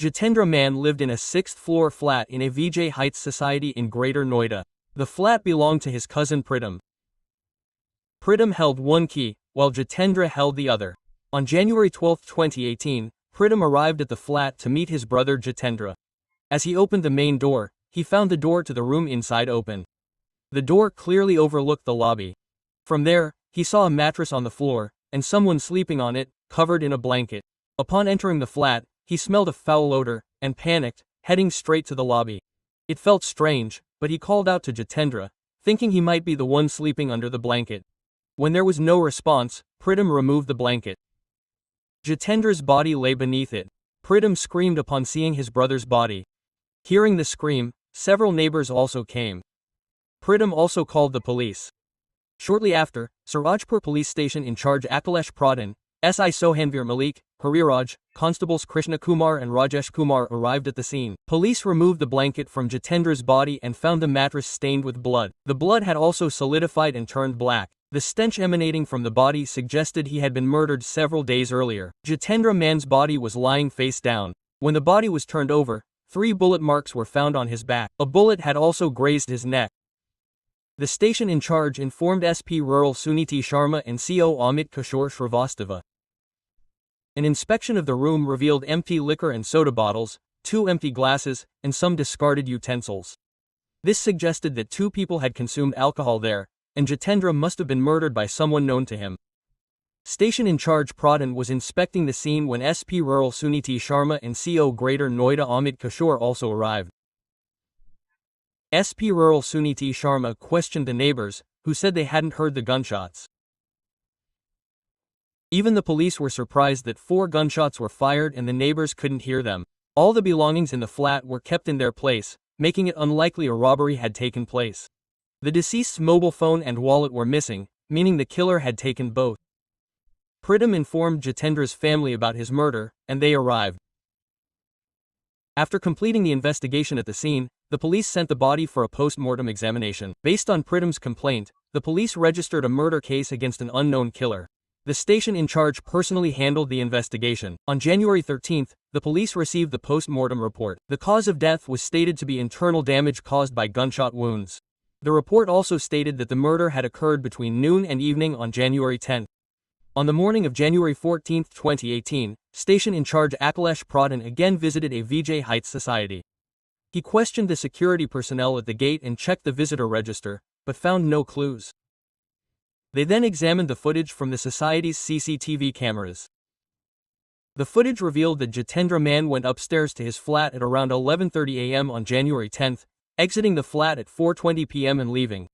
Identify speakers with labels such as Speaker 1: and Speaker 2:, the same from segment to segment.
Speaker 1: Jitendra Man lived in a 6th-floor flat in a Vijay Heights society in Greater Noida. The flat belonged to his cousin Pritam. Pritam held one key, while Jitendra held the other. On January 12, 2018, Pritam arrived at the flat to meet his brother Jitendra. As he opened the main door, he found the door to the room inside open. The door clearly overlooked the lobby. From there, he saw a mattress on the floor, and someone sleeping on it, covered in a blanket. Upon entering the flat, he smelled a foul odor, and panicked, heading straight to the lobby. It felt strange, but he called out to Jitendra, thinking he might be the one sleeping under the blanket. When there was no response, Pritam removed the blanket. Jitendra's body lay beneath it. Pritam screamed upon seeing his brother's body. Hearing the scream, several neighbors also came. Pritam also called the police. Shortly after, Surajpur police station in charge Akhilesh Pradhan, SI Sohanveer Malik, Hariraj, constables Krishna Kumar and Rajesh Kumar arrived at the scene. Police removed the blanket from Jitendra's body and found the mattress stained with blood. The blood had also solidified and turned black. The stench emanating from the body suggested he had been murdered several days earlier. Jitendra Man's body was lying face down. When the body was turned over, 3 bullet marks were found on his back. A bullet had also grazed his neck. The station in charge informed SP Rural Suniti Sharma and CO Amit Kishore Shrivastava. An inspection of the room revealed empty liquor and soda bottles, 2 empty glasses, and some discarded utensils. This suggested that 2 people had consumed alcohol there, and Jitendra must have been murdered by someone known to him. Station in charge Pradhan was inspecting the scene when SP Rural Suniti Sharma and CO Greater Noida Amit Kishore also arrived. SP Rural Suniti Sharma questioned the neighbors, who said they hadn't heard the gunshots. Even the police were surprised that 4 gunshots were fired and the neighbors couldn't hear them. All the belongings in the flat were kept in their place, making it unlikely a robbery had taken place. The deceased's mobile phone and wallet were missing, meaning the killer had taken both. Pritam informed Jitendra's family about his murder, and they arrived. After completing the investigation at the scene, the police sent the body for a post-mortem examination. Based on Pritam's complaint, the police registered a murder case against an unknown killer. The station in charge personally handled the investigation. On January 13, the police received the post-mortem report. The cause of death was stated to be internal damage caused by gunshot wounds. The report also stated that the murder had occurred between noon and evening on January 10. On the morning of January 14, 2018, station in charge Akhilesh Pradhan again visited a Vijay Heights society. He questioned the security personnel at the gate and checked the visitor register, but found no clues. They then examined the footage from the society's CCTV cameras. The footage revealed that Jitendra Man went upstairs to his flat at around 11:30 a.m. on January 10, exiting the flat at 4:20 p.m. and leaving.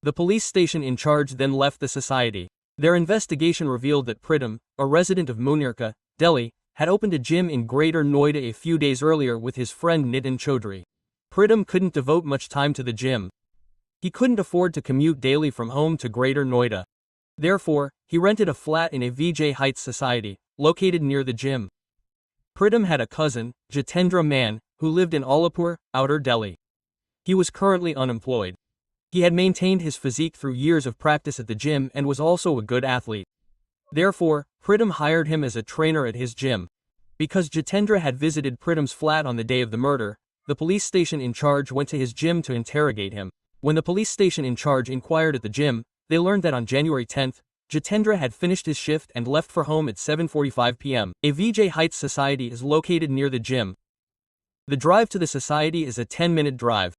Speaker 1: The police station in charge then left the society. Their investigation revealed that Pritam, a resident of Munirka, Delhi, had opened a gym in Greater Noida a few days earlier with his friend Nitin Chaudhary. Pritam couldn't devote much time to the gym. He couldn't afford to commute daily from home to Greater Noida. Therefore, he rented a flat in a Vijay Heights society, located near the gym. Pritam had a cousin, Jitendra Man, who lived in Alipur, Outer Delhi. He was currently unemployed. He had maintained his physique through years of practice at the gym and was also a good athlete. Therefore, Pritam hired him as a trainer at his gym. Because Jitendra had visited Pritam's flat on the day of the murder, the police station in charge went to his gym to interrogate him. When the police station in charge inquired at the gym, they learned that on January 10, Jitendra had finished his shift and left for home at 7:45 p.m. A Vijay Heights society is located near the gym. The drive to the society is a 10-minute drive.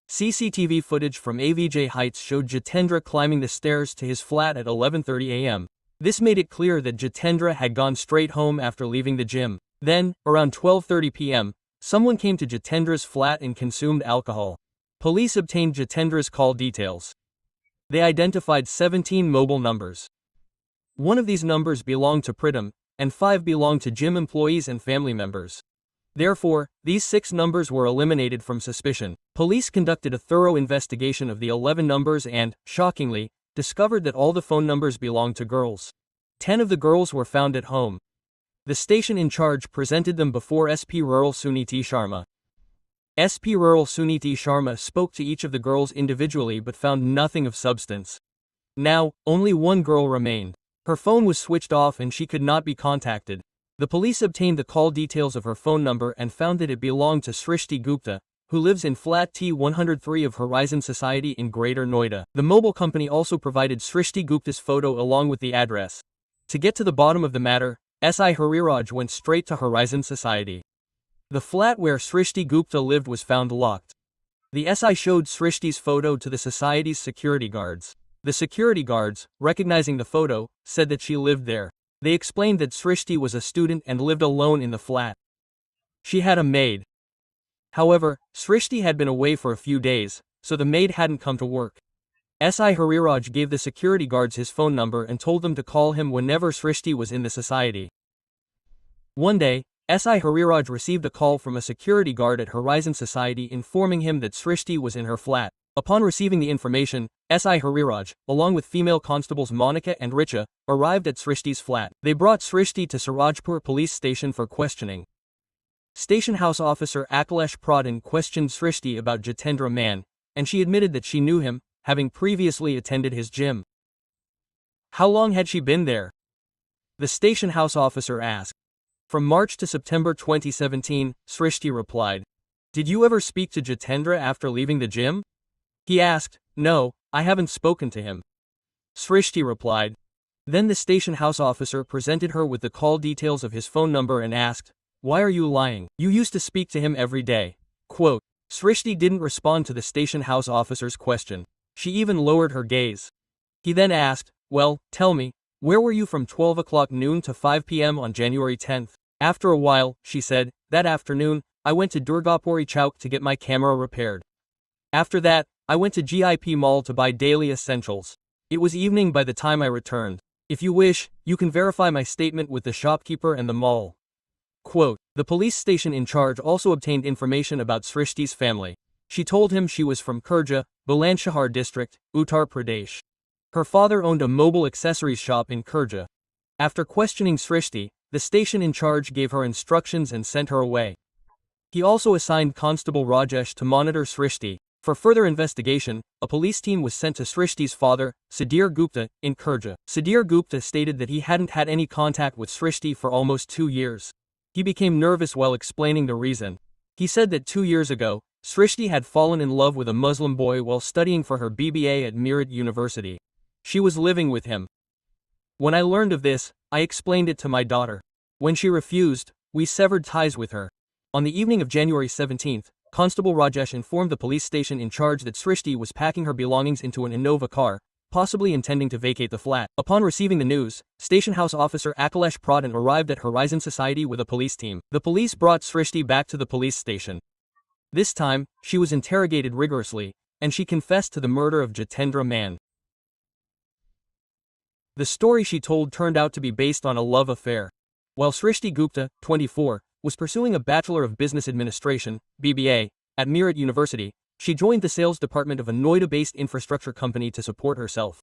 Speaker 1: CCTV footage from Vijay Heights showed Jitendra climbing the stairs to his flat at 11:30 a.m. This made it clear that Jitendra had gone straight home after leaving the gym. Then, around 12:30 p.m., someone came to Jitendra's flat and consumed alcohol. Police obtained Jitendra's call details. They identified 17 mobile numbers. One of these numbers belonged to Pritam, and 5 belonged to gym employees and family members. Therefore, these 6 numbers were eliminated from suspicion. Police conducted a thorough investigation of the 11 numbers and, shockingly, discovered that all the phone numbers belonged to girls. 10 of the girls were found at home. The station in charge presented them before SP Rural Suniti Sharma. SP Rural Suniti Sharma spoke to each of the girls individually but found nothing of substance. Now, only one girl remained. Her phone was switched off and she could not be contacted. The police obtained the call details of her phone number and found that it belonged to Srishti Gupta, who lives in flat T103 of Horizon Society in Greater Noida. The mobile company also provided Srishti Gupta's photo along with the address. To get to the bottom of the matter, SI Hariraj went straight to Horizon Society. The flat where Srishti Gupta lived was found locked. The SI showed Srishti's photo to the society's security guards. The security guards, recognizing the photo, said that she lived there. They explained that Srishti was a student and lived alone in the flat. She had a maid. However, Srishti had been away for a few days, so the maid hadn't come to work. SI Hariraj gave the security guards his phone number and told them to call him whenever Srishti was in the society. One day, SI Hariraj received a call from a security guard at Horizon Society informing him that Srishti was in her flat. Upon receiving the information, SI Hariraj, along with female constables Monica and Richa, arrived at Srishti's flat. They brought Srishti to Surajpur police station for questioning. Station house officer Akhilesh Pradhan questioned Srishti about Jitendra Man, and she admitted that she knew him, having previously attended his gym. How long had she been there? The station house officer asked. From March to September 2017, Srishti replied. Did you ever speak to Jitendra after leaving the gym? He asked. No, I haven't spoken to him. Srishti replied. Then the station house officer presented her with the call details of his phone number and asked, why are you lying? You used to speak to him every day. Quote. Srishti didn't respond to the station house officer's question. She even lowered her gaze. He then asked, well, tell me, where were you from 12 o'clock noon to 5 p.m. on January 10th? After a while, she said, that afternoon, I went to Durgapuri Chowk to get my camera repaired. After that, I went to GIP Mall to buy daily essentials. It was evening by the time I returned. If you wish, you can verify my statement with the shopkeeper and the mall. Quote, the police station in charge also obtained information about Srishti's family. She told him she was from Khurja, Bulandshahr district, Uttar Pradesh. Her father owned a mobile accessories shop in Khurja. After questioning Srishti, the station in charge gave her instructions and sent her away. He also assigned Constable Rajesh to monitor Srishti. For further investigation, a police team was sent to Srishti's father, Sudhir Gupta, in Khurja. Sudhir Gupta stated that he hadn't had any contact with Srishti for almost 2 years. He became nervous while explaining the reason. He said that 2 years ago, Srishti had fallen in love with a Muslim boy while studying for her BBA at Meerut University. She was living with him. When I learned of this, I explained it to my daughter. When she refused, we severed ties with her. On the evening of January 17th, Constable Rajesh informed the police station in charge that Srishti was packing her belongings into an Innova car, possibly intending to vacate the flat. Upon receiving the news, station house officer Akhilesh Pradhan arrived at Horizon Society with a police team. The police brought Srishti back to the police station. This time, she was interrogated rigorously, and she confessed to the murder of Jitendra Man. The story she told turned out to be based on a love affair. While Srishti Gupta, 24, was pursuing a Bachelor of Business Administration, BBA, at Meerut University, she joined the sales department of a Noida-based infrastructure company to support herself.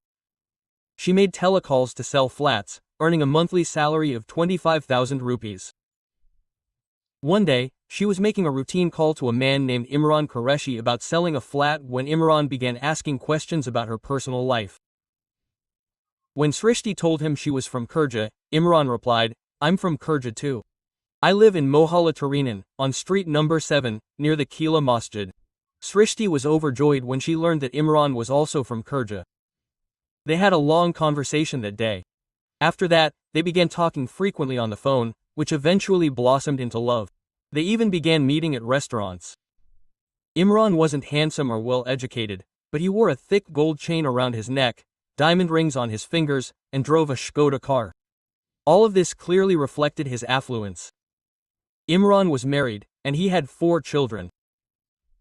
Speaker 1: She made telecalls to sell flats, earning a monthly salary of 25,000 rupees. One day, she was making a routine call to a man named Imran Qureshi about selling a flat when Imran began asking questions about her personal life. When Srishti told him she was from Khurja, Imran replied, I'm from Khurja too. I live in Mohalla Tarinan, on street number 7, near the Kila Masjid. Srishti was overjoyed when she learned that Imran was also from Khurja. They had a long conversation that day. After that, they began talking frequently on the phone, which eventually blossomed into love. They even began meeting at restaurants. Imran wasn't handsome or well-educated, but he wore a thick gold chain around his neck, diamond rings on his fingers, and drove a Škoda car. All of this clearly reflected his affluence. Imran was married, and he had 4 children.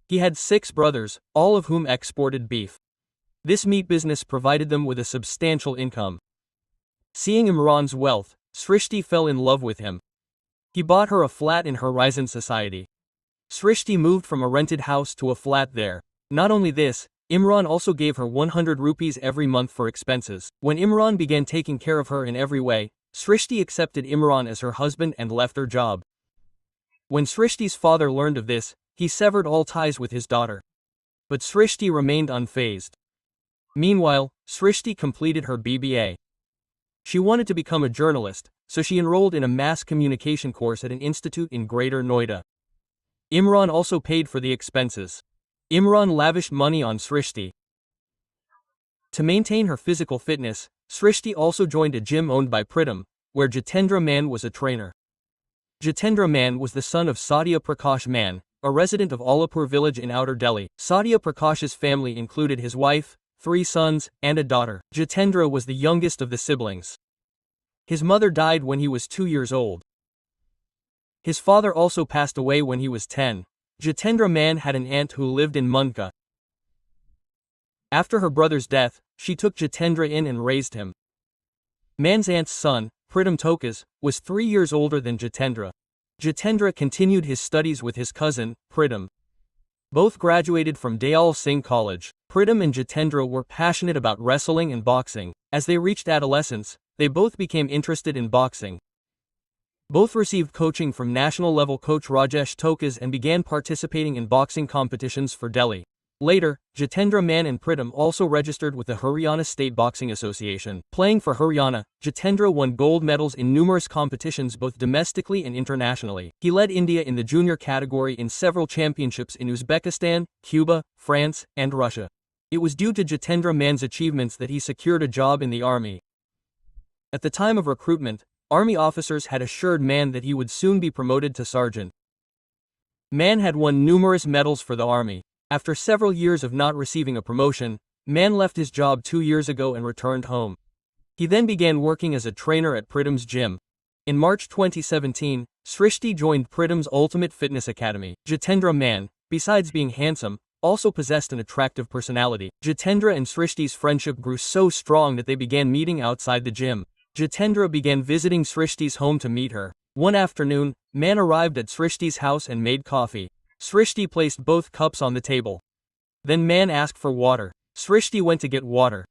Speaker 1: He had 6 brothers, all of whom exported beef. This meat business provided them with a substantial income. Seeing Imran's wealth, Srishti fell in love with him. He bought her a flat in Horizon Society. Srishti moved from a rented house to a flat there. Not only this, Imran also gave her 100 rupees every month for expenses. When Imran began taking care of her in every way, Srishti accepted Imran as her husband and left her job. When Srishti's father learned of this, he severed all ties with his daughter. But Srishti remained unfazed. Meanwhile, Srishti completed her BBA. She wanted to become a journalist, so she enrolled in a mass communication course at an institute in Greater Noida. Imran also paid for the expenses. Imran lavished money on Srishti. To maintain her physical fitness, Srishti also joined a gym owned by Pritam, where Jitendra Mann was a trainer. Jitendra Mann was the son of Satya Prakash Mann, a resident of Alapur village in Outer Delhi. Satya Prakash's family included his wife, 3 sons, and a daughter. Jitendra was the youngest of the siblings. His mother died when he was 2 years old. His father also passed away when he was 10. Jitendra Mann had an aunt who lived in Mundka. After her brother's death, she took Jitendra in and raised him. Mann's aunt's son, Pritam Tokas, was 3 years older than Jitendra. Jitendra continued his studies with his cousin, Pritam. Both graduated from Dayal Singh College. Pritam and Jitendra were passionate about wrestling and boxing. As they reached adolescence, they both became interested in boxing. Both received coaching from national-level coach Rajesh Tokas and began participating in boxing competitions for Delhi. Later, Jitendra Mann and Pritam also registered with the Haryana State Boxing Association. Playing for Haryana, Jitendra won gold medals in numerous competitions both domestically and internationally. He led India in the junior category in several championships in Uzbekistan, Cuba, France, and Russia. It was due to Jitendra Mann's achievements that he secured a job in the army. At the time of recruitment, army officers had assured Mann that he would soon be promoted to sergeant. Mann had won numerous medals for the army. After several years of not receiving a promotion, Mann left his job 2 years ago and returned home. He then began working as a trainer at Pritam's gym. In March 2017, Srishti joined Pritam's Ultimate Fitness Academy. Jitendra Mann, besides being handsome, also possessed an attractive personality. Jitendra and Srishti's friendship grew so strong that they began meeting outside the gym. Jitendra began visiting Srishti's home to meet her. One afternoon, Mann arrived at Srishti's house and made coffee. Srishti placed both cups on the table. Then Mann asked for water. Srishti went to get water.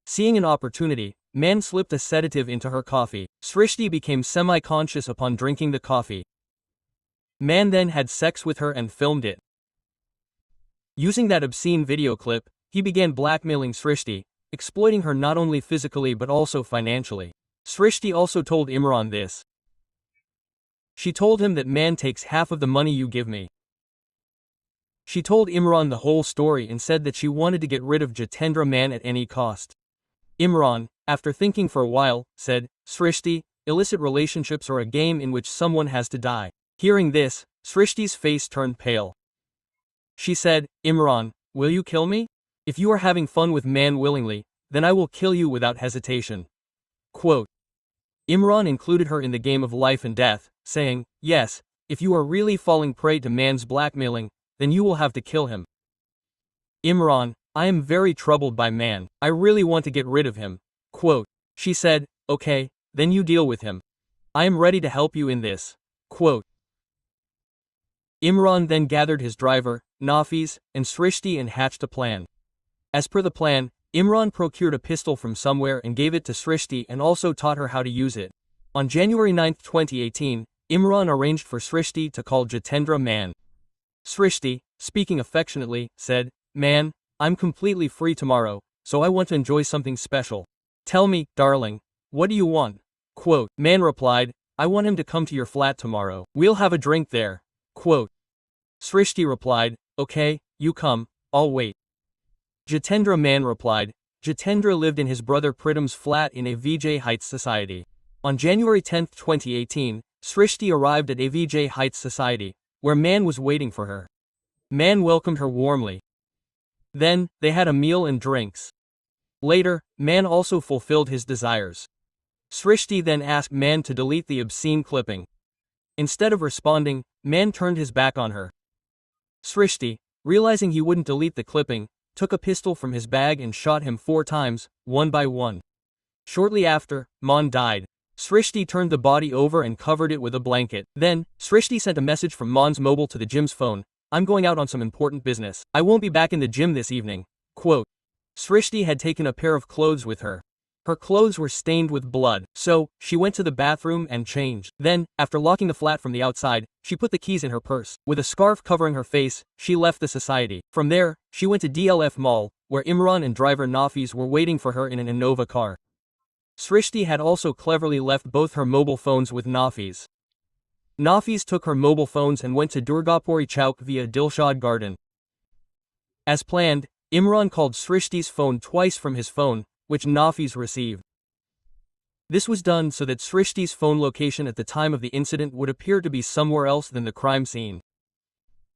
Speaker 1: Seeing an opportunity, Mann slipped a sedative into her coffee. Srishti became semi-conscious upon drinking the coffee. Mann then had sex with her and filmed it. Using that obscene video clip, he began blackmailing Srishti, exploiting her not only physically but also financially. Srishti also told Imran this. She told him that Mann takes half of the money you give me. She told Imran the whole story and said that she wanted to get rid of Jitendra Mann at any cost. Imran, after thinking for a while, said, Srishti, illicit relationships are a game in which someone has to die. Hearing this, Srishti's face turned pale. She said, Imran, will you kill me? If you are having fun with Mann willingly, then I will kill you without hesitation. Quote. Imran included her in the game of life and death, saying, yes, if you are really falling prey to Mann's blackmailing, then you will have to kill him. Imran, I am very troubled by Mann. I really want to get rid of him. Quote. She said, okay, then you deal with him. I am ready to help you in this. Quote. Imran then gathered his driver, Nafiz, and Srishti and hatched a plan. As per the plan, Imran procured a pistol from somewhere and gave it to Srishti and also taught her how to use it. On January 9, 2018, Imran arranged for Srishti to call Jitendra Mann. Srishti, speaking affectionately, said, Mann, I'm completely free tomorrow, so I want to enjoy something special. Tell me, darling, what do you want? Quote. Mann replied, I want him to come to your flat tomorrow. We'll have a drink there. Quote. Srishti replied, okay, you come, I'll wait. Jitendra Mann replied, Jitendra lived in his brother Pritam's flat in AVJ Heights Society. On January 10, 2018, Srishti arrived at AVJ Heights Society, where Mann was waiting for her. Mann welcomed her warmly. Then, they had a meal and drinks. Later, Mann also fulfilled his desires. Srishti then asked Mann to delete the obscene clipping. Instead of responding, Mann turned his back on her. Srishti, realizing he wouldn't delete the clipping, took a pistol from his bag and shot him 4 times, one by one. Shortly after, Mann died. Srishti turned the body over and covered it with a blanket. Then, Srishti sent a message from Mann's mobile to the gym's phone. I'm going out on some important business. I won't be back in the gym this evening. Quote. Srishti had taken a pair of clothes with her. Her clothes were stained with blood, so she went to the bathroom and changed. Then, after locking the flat from the outside, she put the keys in her purse. With a scarf covering her face, she left the society. From there, she went to DLF Mall, where Imran and driver Nafiz were waiting for her in an Innova car. Srishti had also cleverly left both her mobile phones with Nafis. Nafis took her mobile phones and went to Durgapuri Chowk via Dilshad Garden. As planned, Imran called Srishti's phone twice from his phone, which Nafis received. This was done so that Srishti's phone location at the time of the incident would appear to be somewhere else than the crime scene.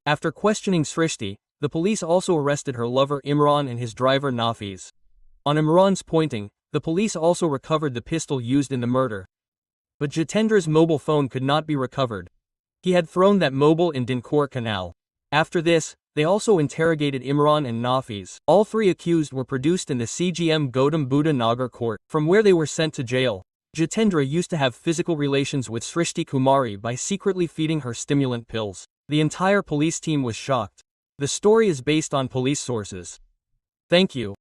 Speaker 1: After questioning Srishti, the police also arrested her lover Imran and his driver Nafis. On Imran's pointing, the police also recovered the pistol used in the murder. But Jitendra's mobile phone could not be recovered. He had thrown that mobile in Dinkor Canal. After this, they also interrogated Imran and Nafis. All three accused were produced in the CGM Gautam Buddha Nagar court, from where they were sent to jail. Jitendra used to have physical relations with Srishti Kumari by secretly feeding her stimulant pills. The entire police team was shocked. The story is based on police sources. Thank you.